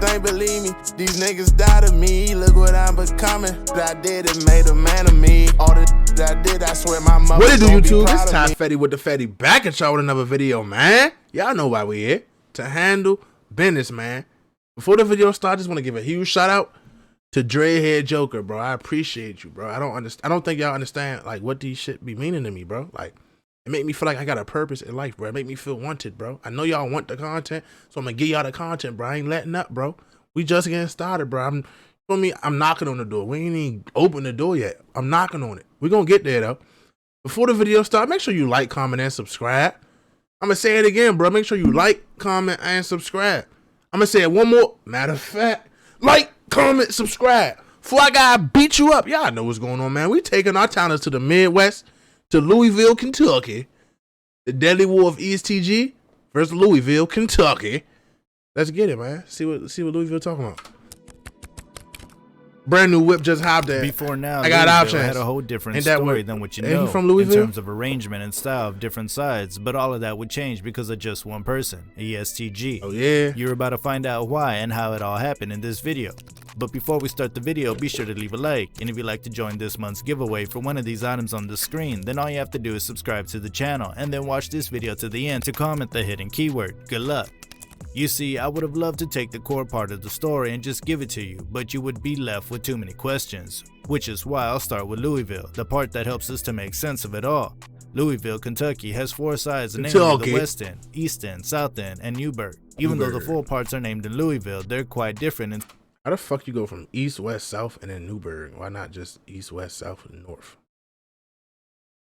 think, believe me, these niggas died of me. Look what I'm becoming. What I did, it made a man of me. All the that I did, I swear my mother. What it do, YouTube? It's Ty Fetty with the Fetty back and y'all with another video, man. Y'all know why we here. To handle business, man. Before the video starts, I just want to give a huge shout out to Dreadhead Joker, bro. I appreciate you, bro. I don't think y'all understand like what these shit be meaning to me, bro. Like, it make me feel like I got a purpose in life, bro. It make me feel wanted, bro. I know y'all want the content, so I'm gonna give y'all the content, bro. I ain't letting up, bro. We just getting started, bro. I'm knocking on the door. We ain't even open the door yet. I'm knocking on it. We're gonna get there though. Before the video starts, make sure you like, comment, and subscribe. I'm gonna say it again, bro. Make sure you like, comment, and subscribe. I'm gonna say it one more. Matter of fact, like, comment, subscribe. Before I gotta beat you up, y'all know what's going on, man. We taking our talents to the Midwest, to Louisville, Kentucky. The deadly war of ESTG versus Louisville, Kentucky. Let's get it, man. See what Louisville talking about. Brand new whip just hopped in. Before now, I got options. Had a whole different story than what you know from Louisville? in terms of arrangement and style of different sides, but all of that would change because of just one person, ESTG. Oh yeah. You're about to find out why and how it all happened in this video. But before we start the video, be sure to leave a like, and if you'd like to join this month's giveaway for one of these items on the screen, then all you have to do is subscribe to the channel and then watch this video to the end to comment the hidden keyword. Good luck. You see, I would have loved to take the core part of the story and just give it to you, but you would be left with too many questions. Which is why I'll start with Louisville, the part that helps us to make sense of it all. Louisville, Kentucky has 4 sides, namely the West End, East End, South End, and Newburgh. Even though the full parts are named in Louisville, they're quite different in how the fuck you go from East, West, South, and then Newburgh? Why not just East, West, South, and North?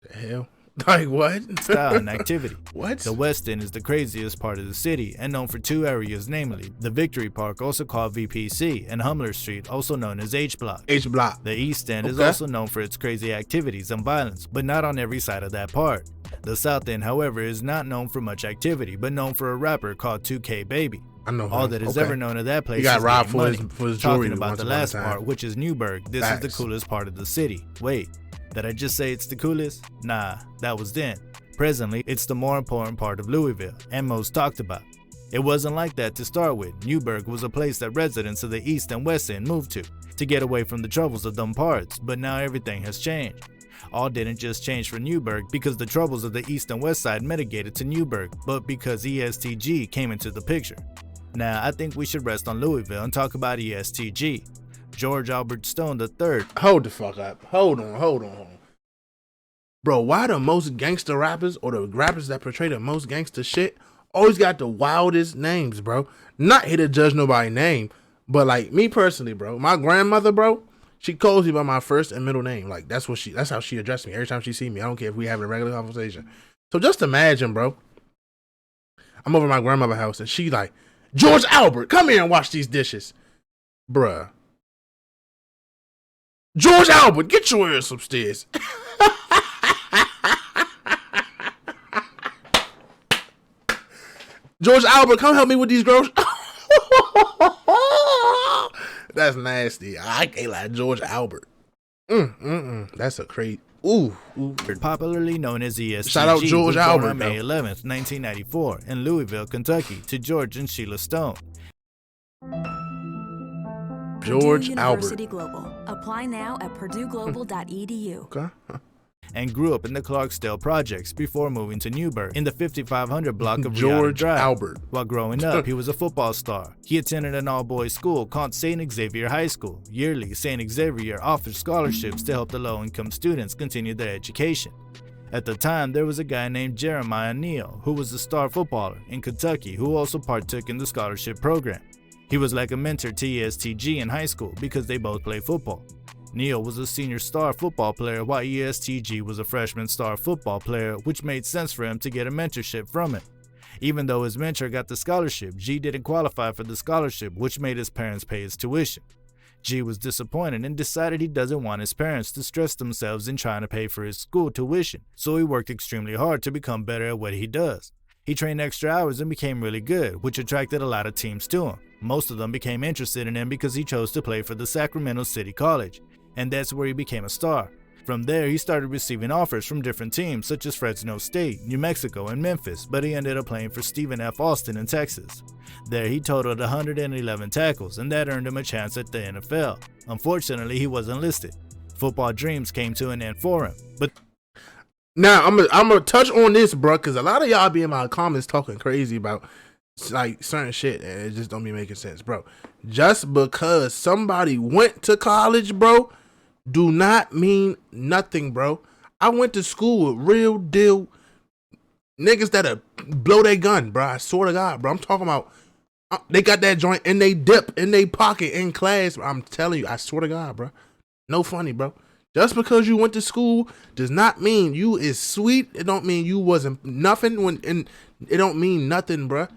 The hell? Like what? style and activity. What? The West End is the craziest part of the city and known for 2 areas, namely the Victory Park, also called VPC, and Humler Street, also known as H Block. H Block. The East End is also known for its crazy activities and violence, but not on every side of that part. The South End, however, is not known for much activity, but known for a rapper called 2K Baby. I know all that is ever known of that place. He got is robbed for money. his jewelry. Talking about the last part, which is Newburgh, this is the coolest part of the city. Wait, did I just say it's the coolest? Nah, that was then. Presently, it's the more important part of Louisville, and most talked about. It wasn't like that to start with. Newburgh was a place that residents of the East and West End moved to get away from the troubles of them parts, but now everything has changed. All didn't just change for Newburgh because the troubles of the East and West Side mitigated to Newburgh, but because ESTG came into the picture. Now, I think we should rest on Louisville and talk about ESTG. George Albert Stone III. Hold the fuck up. Hold on. Bro, why the most gangster rappers or the rappers that portray the most gangster shit always got the wildest names, bro? Not here to judge nobody's name, but like me personally, bro, my grandmother, bro, she calls me by my first and middle name. Like that's how she addressed me every time she see me. I don't care if we having a regular conversation. So just imagine, bro, I'm over at my grandmother's house and she like, George Albert, come here and wash these dishes. Bruh. George Albert, get your ass upstairs. George Albert, come help me with these groceries. That's nasty. I can't lie, George Albert. That's a crazy. Ooh. Popularly known as ESTG. Shout out George Albert. On May 11th, 1994, in Louisville, Kentucky, to George and Sheila Stone. George University Albert. Global. Apply now at purdueglobal.edu. Okay. And grew up in the Clarksdale projects before moving to Newburgh in the 5500 block of George Drive. Albert. While growing up, he was a football star. He attended an all-boys school called St. Xavier High School. Yearly, St. Xavier offered scholarships to help the low-income students continue their education. At the time, there was a guy named Jeremiah Neal, who was a star footballer in Kentucky, who also partook in the scholarship program. He was like a mentor to ESTG in high school because they both played football. Neal was a senior star football player while ESTG was a freshman star football player, which made sense for him to get a mentorship from him. Even though his mentor got the scholarship, G didn't qualify for the scholarship, which made his parents pay his tuition. G was disappointed and decided he doesn't want his parents to stress themselves in trying to pay for his school tuition, so he worked extremely hard to become better at what he does. He trained extra hours and became really good, which attracted a lot of teams to him. Most of them became interested in him because he chose to play for the Sacramento City College, and that's where he became a star. From there, he started receiving offers from different teams such as Fresno State, New Mexico, and Memphis, but he ended up playing for Stephen F. Austin in Texas. There, he totaled 111 tackles, and that earned him a chance at the NFL. Unfortunately, he wasn't listed. Football dreams came to an end for him, but Now, I'm gonna touch on this, bro, because a lot of y'all be in my comments talking crazy about like certain shit, and it just don't be making sense, bro. Just because somebody went to college, bro, do not mean nothing, bro. I went to school with real deal niggas that'll blow their gun, bro. I swear to God, bro. I'm talking about they got that joint in they dip in they pocket in class. I'm telling you, I swear to God, bro. No funny, bro. Just because you went to school does not mean you is sweet. It don't mean you wasn't nothing. And it don't mean nothing, bro.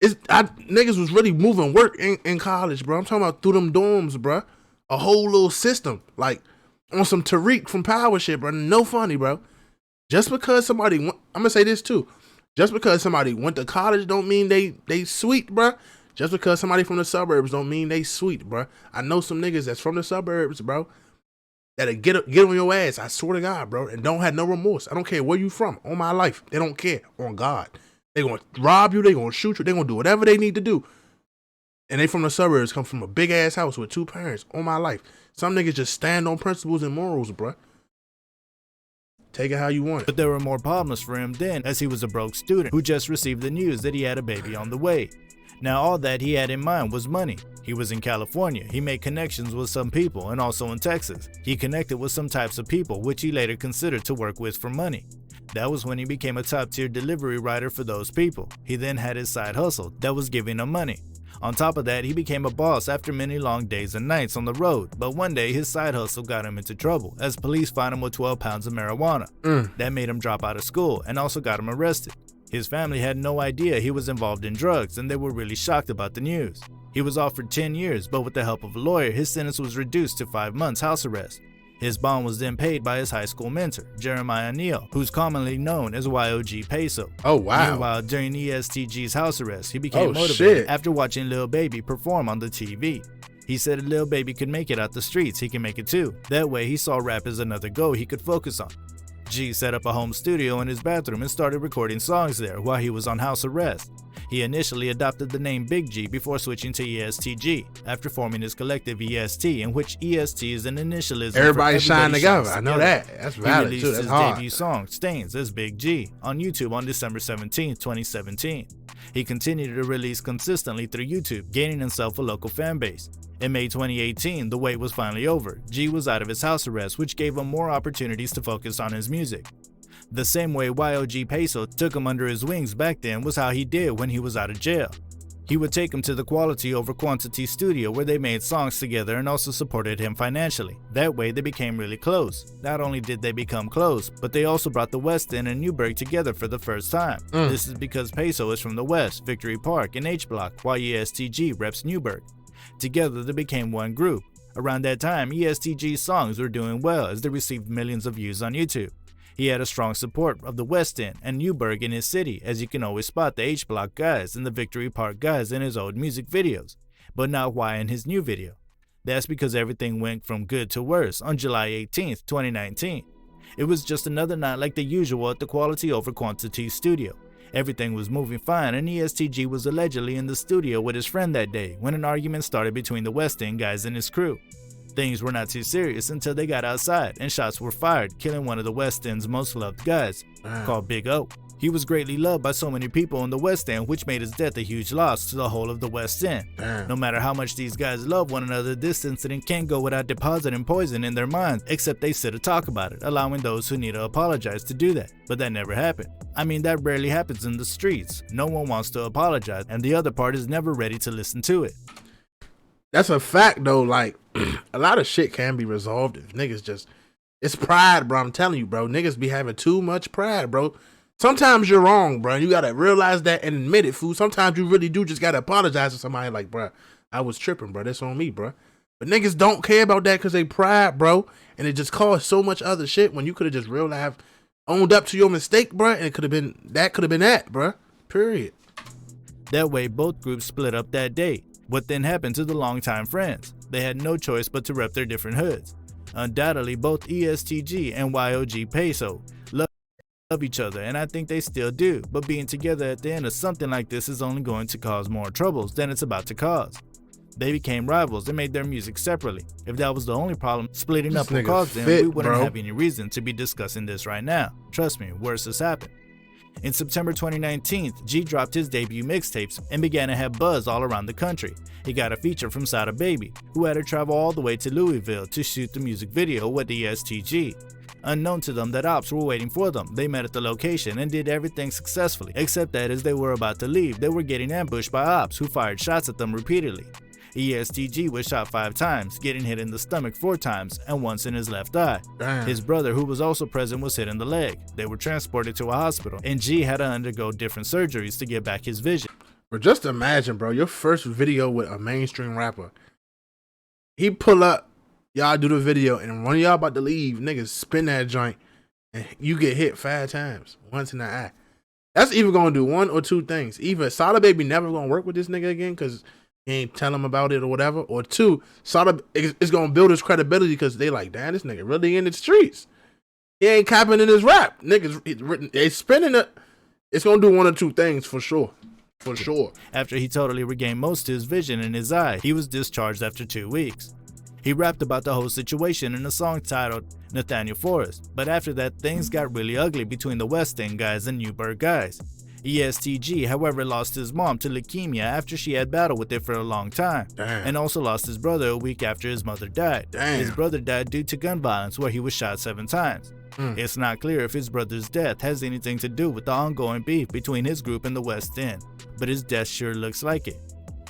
Niggas was really moving work in college, bro. I'm talking about through them dorms, bro. A whole little system, like on some Tariq from Power shit, bro. No funny, bro. Just because somebody went, I'm gonna say this too. Just because somebody went to college don't mean they sweet, bro. Just because somebody from the suburbs don't mean they sweet, bro. I know some niggas that's from the suburbs, bro, that'll get on your ass. I swear to God, bro, and don't have no remorse. I don't care where you from. On my life, they don't care. On God, they gonna rob you. They gonna shoot you. They gonna do whatever they need to do. And they from the suburbs, come from a big ass house with 2 parents. On my life, some niggas just stand on principles and morals, bro. Take it how you want it. But there were more problems for him then, as he was a broke student who just received the news that he had a baby on the way. Now all that he had in mind was money. He was in California, he made connections with some people, and also in Texas. He connected with some types of people which he later considered to work with for money. That was when he became a top-tier delivery rider for those people. He then had his side hustle that was giving him money. On top of that, he became a boss after many long days and nights on the road, but one day his side hustle got him into trouble as police found him with 12 pounds of marijuana. That made him drop out of school and also got him arrested. His family had no idea he was involved in drugs, and they were really shocked about the news. He was offered 10 years, but with the help of a lawyer, his sentence was reduced to 5 months house arrest. His bond was then paid by his high school mentor, Jeremiah Neal, who's commonly known as YOG Peso. Oh, wow. Meanwhile, during ESTG's house arrest, he became motivated after watching Lil Baby perform on the TV. He said if Lil Baby could make it out the streets, he can make it too. That way, he saw rap as another go he could focus on. G set up a home studio in his bathroom and started recording songs there while he was on house arrest. He initially adopted the name Big G before switching to ESTG, after forming his collective EST, in which EST is an initialism. Everybody shine together. I know that. That's valid too. That's his hard. Debut song, Stains, as Big G, on YouTube on December 17, 2017. He continued to release consistently through YouTube, gaining himself a local fan base. In May 2018, the wait was finally over. G was out of his house arrest, which gave him more opportunities to focus on his music. The same way YOG Peso took him under his wings back then was how he did when he was out of jail. He would take him to the Quality Over Quantity studio where they made songs together and also supported him financially. That way they became really close. Not only did they become close, but they also brought the West End and Newburgh together for the first time. This is because Peso is from the West, Victory Park, and H Block, while ESTG reps Newburgh. Together they became one group. Around that time, ESTG's songs were doing well as they received millions of views on YouTube. He had a strong support of the West End and Newburgh in his city, as you can always spot the H Block guys and the Victory Park guys in his old music videos, but not Y in his new video. That's because everything went from good to worse on July 18th, 2019. It was just another night like the usual at the Quality Over Quantity studio. Everything was moving fine, and ESTG was allegedly in the studio with his friend that day when an argument started between the West End guys and his crew. Things were not too serious until they got outside and shots were fired, killing one of the West End's most loved guys, called Big O. He was greatly loved by so many people in the West End, which made his death a huge loss to the whole of the West End. No matter how much these guys love one another, this incident can't go without depositing poison in their minds, except they sit to talk about it, allowing those who need to apologize to do that. But that never happened. I mean, that rarely happens in the streets. No one wants to apologize, and the other part is never ready to listen to it. That's a fact, though. Like, a lot of shit can be resolved if niggas just... It's pride, bro. I'm telling you, bro. Niggas be having too much pride, bro. Sometimes you're wrong, bro. You gotta realize that and admit it, fool. Sometimes you really do just gotta apologize to somebody like, bro, I was tripping, bro. That's on me, bro. But niggas don't care about that because they pride, bro. And it just caused so much other shit when you could have just real life owned up to your mistake, bro. And it could have been that, bro. Period. That way, both groups split up that day. What then happened to the longtime friends? They had no choice but to rep their different hoods. Undoubtedly, both ESTG and YOG Peso love each other, and I think they still do, but being together at the end of something like this is only going to cause more troubles than it's about to cause. They became rivals and made their music separately. If that was the only problem splitting up would cause them, we wouldn't have any reason to be discussing this right now. Trust me, worse has happened. In September 2019, G dropped his debut mixtapes and began to have buzz all around the country. He got a feature from Sada Baby, who had to travel all the way to Louisville to shoot the music video with ESTG. Unknown to them that Opps were waiting for them, they met at the location and did everything successfully, except that as they were about to leave, they were getting ambushed by Opps, who fired shots at them repeatedly. ESTG was shot 5 times, getting hit in the stomach 4 times and once in his left eye. Damn. His brother, who was also present, was hit in the leg. They were transported to a hospital, and G had to undergo different surgeries to get back his vision. But just imagine, bro, your first video with a mainstream rapper. He pull up, y'all do the video, and when y'all about to leave, niggas spin that joint, and you get hit 5 times, once in the eye. That's either gonna do one or two things. Either Sada Baby never gonna work with this nigga again because he ain't tell him about it or whatever, or two, Sada is gonna build his credibility because they like, damn, this nigga really in the streets. He ain't capping in his rap. Niggas, they spinning it. It's gonna do one or two things for sure. For sure. After he totally regained most of his vision in his eye, he was discharged after 2 weeks. He rapped about the whole situation in a song titled Nathaniel Forrest, but after that, things got really ugly between the West End guys and Newburgh guys. ESTG, however, lost his mom to leukemia after she had battled with it for a long time, and also lost his brother a week after his mother died. His brother died due to gun violence where he was shot 7 times. It's not clear if his brother's death has anything to do with the ongoing beef between his group and the West End, but his death sure looks like it.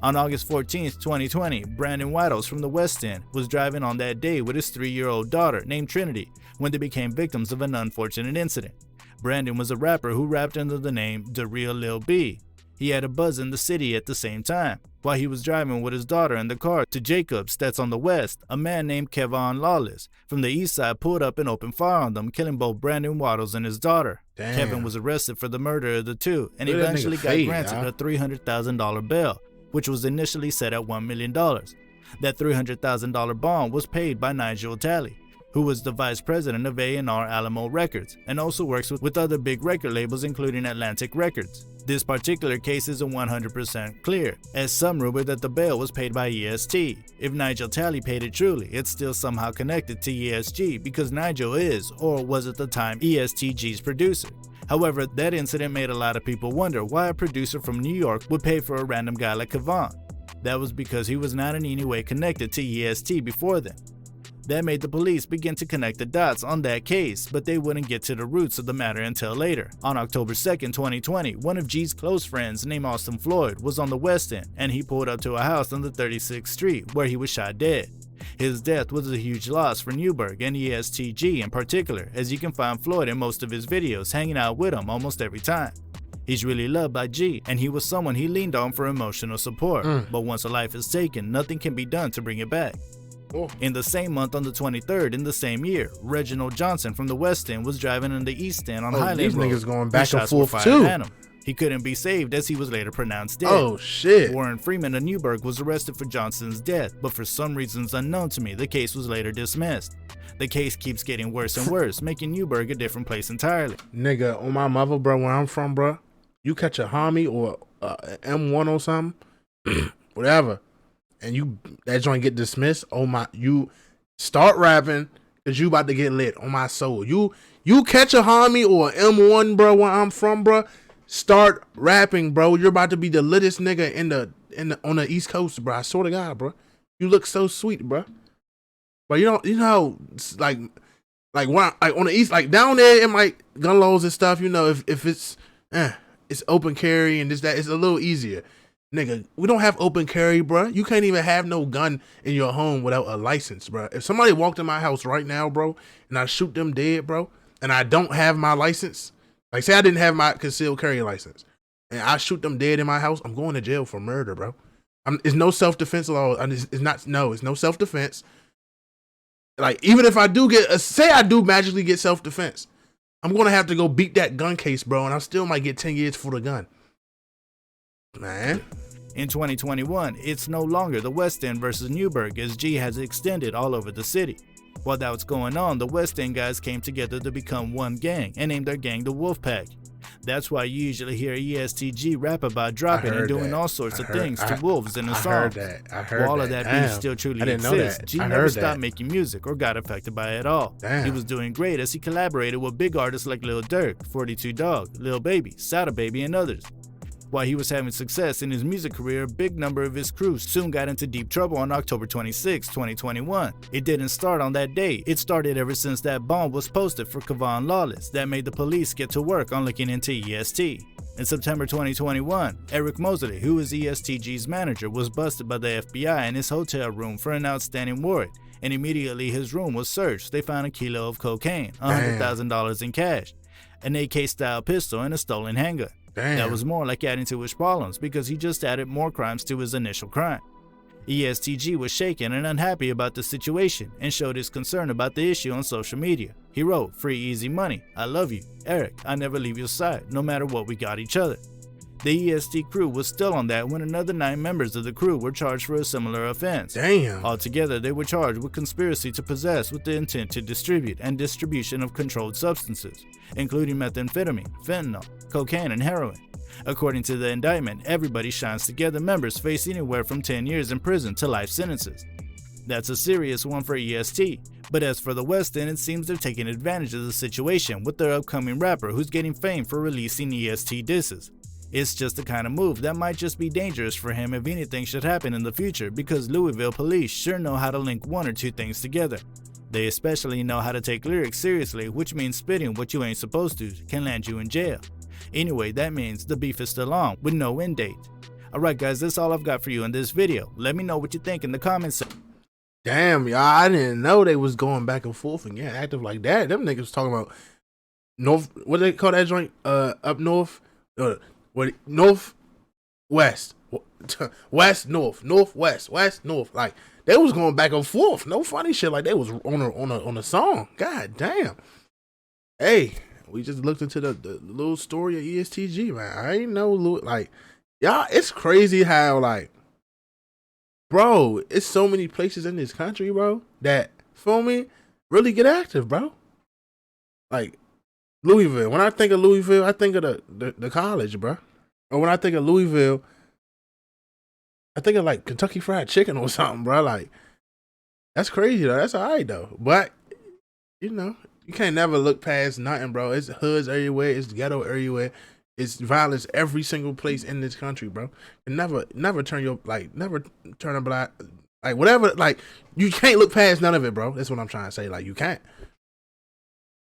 On August 14, 2020, Brandon Waddles from the West End was driving on that day with his 3-year-old daughter named Trinity when they became victims of an unfortunate incident. Brandon was a rapper who rapped under the name The Real Lil B. He had a buzz in the city at the same time. While he was driving with his daughter in the car to Jacobs that's on the west, a man named Kevon Lawless from the east side pulled up and opened fire on them, killing both Brandon Waddles and his daughter. Kevin was arrested for the murder of the two and eventually got granted a $300,000 bail, which was initially set at $1 million. That $300,000 bond was paid by Nigel Talley, who was the vice president of A&R Alamo Records and also works with other big record labels including Atlantic Records. This particular case isn't 100% clear, as some rumor that the bail was paid by EST. If Nigel Talley paid it truly, it's still somehow connected to ESG because Nigel is, or was at the time, ESTG's producer. However, that incident made a lot of people wonder why a producer from New York would pay for a random guy like Kevon. That was because he was not in any way connected to EST before then. That made the police begin to connect the dots on that case, but they wouldn't get to the roots of the matter until later. On October 2nd, 2020, one of G's close friends named Austin Floyd was on the West End, and he pulled up to a house on the 36th Street where he was shot dead. His death was a huge loss for Newburgh and ESTG in particular, as you can find Floyd in most of his videos hanging out with him almost every time. He's really loved by G, and he was someone he leaned on for emotional support, but once a life is taken, nothing can be done to bring it back. In the same month, on the 23rd in the same year, Reginald Johnson from the West End was driving in the East End on Highland these Road. Niggas going back and Shots were forth fired too. at him. He couldn't be saved as he was later pronounced dead. Oh shit. Warren Freeman of Newburgh was arrested for Johnson's death, but for some reasons unknown to me, the case was later dismissed. The case keeps getting worse and worse, making Newburgh a different place entirely. Nigga, on my mother, bro, where I'm from, bro, you catch a homie or M1 or something, whatever, and that joint get dismissed, you start rapping because you about to get lit on my soul. You catch a homie or M1, bro, where I'm from, bro, start rapping, bro. You're about to be the littest nigga on the East Coast, bro. I swear to God, bro. You look so sweet, bro. But you know, like when on the East, like down there in my gun laws and stuff, you know, if it's open carry and this, that, it's a little easier. Nigga, we don't have open carry, bro. You can't even have no gun in your home without a license, bro. If somebody walked in my house right now, bro, and I shoot them dead, bro, and I don't have my license, like say I didn't have my concealed carry license, and I shoot them dead in my house, I'm going to jail for murder, bro. It's no self-defense law. It's no self-defense. Like, even if I do say I do magically get self-defense, I'm going to have to go beat that gun case, bro, and I still might get 10 years for the gun. Man. In 2021, it's no longer the West End versus Newburgh, as G has extended all over the city. While that was going on, the West End guys came together to become one gang and named their gang the Wolfpack. That's why you usually hear ESTG rap about dropping and doing all sorts of things to wolves in a song. I heard that. While all of that beef still truly exists, G never stopped making music or got affected by it at all. He was doing great as he collaborated with big artists like Lil Durk, 42 Dog, Lil Baby, Sada Baby, and others. While he was having success in his music career, a big number of his crew soon got into deep trouble on October 26, 2021. It didn't start on that day. It started ever since that bomb was posted for Kavon Lawless that made the police get to work on looking into EST. In September 2021, Eric Mosley, who is ESTG's manager, was busted by the FBI in his hotel room for an outstanding warrant, and immediately his room was searched. They found a kilo of cocaine, $100,000 in cash, an AK-style pistol, and a stolen handgun. That was more like adding to his problems because he just added more crimes to his initial crime. ESTG was shaken and unhappy about the situation and showed his concern about the issue on social media. He wrote, "Free easy money. I love you. Eric, I never leave your side, no matter what, we got each other." The EST crew was still on that when another 9 members of the crew were charged for a similar offense. Altogether, they were charged with conspiracy to possess with the intent to distribute and distribution of controlled substances, including methamphetamine, fentanyl, cocaine, and heroin. According to the indictment, everybody shines together members face anywhere from 10 years in prison to life sentences. That's a serious one for EST, but as for the West End, it seems they're taking advantage of the situation with their upcoming rapper who's getting fame for releasing EST disses. It's just the kind of move that might just be dangerous for him if anything should happen in the future, because Louisville police sure know how to link one or two things together. They especially know how to take lyrics seriously, which means spitting what you ain't supposed to can land you in jail. Anyway, that means the beef is still on, with no end date. Alright guys, that's all I've got for you in this video. Let me know what you think in the comments section. Damn, y'all, I didn't know they was going back and forth and getting active like that. Them niggas talking about north, what do they call that joint? Up north? What, north, west, west, north, northwest, west, north. Like, they was going back and forth. No funny shit, like they was on a song. God damn. Hey, we just looked into the little story of ESTG, man. I ain't know, like, y'all, it's crazy how, like, bro, it's so many places in this country, bro, that, feel me, really get active, bro. Like, Louisville. When I think of Louisville, I think of the college, bro. Or when I think of Louisville, I think of, like, Kentucky Fried Chicken or something, bro. Like, that's crazy, though. That's all right, though. But, you know, you can't never look past nothing, bro. It's hoods everywhere. It's ghetto everywhere. It's violence every single place in this country, bro. And never turn your, like, never turn a blind, like, whatever, like, you can't look past none of it, bro. That's what I'm trying to say. Like, you can't.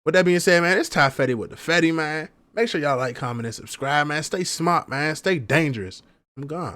With that being said, man, it's Ty Fetty with the Fetty, man. Make sure y'all like, comment, and subscribe, man. Stay smart, man. Stay dangerous. I'm gone.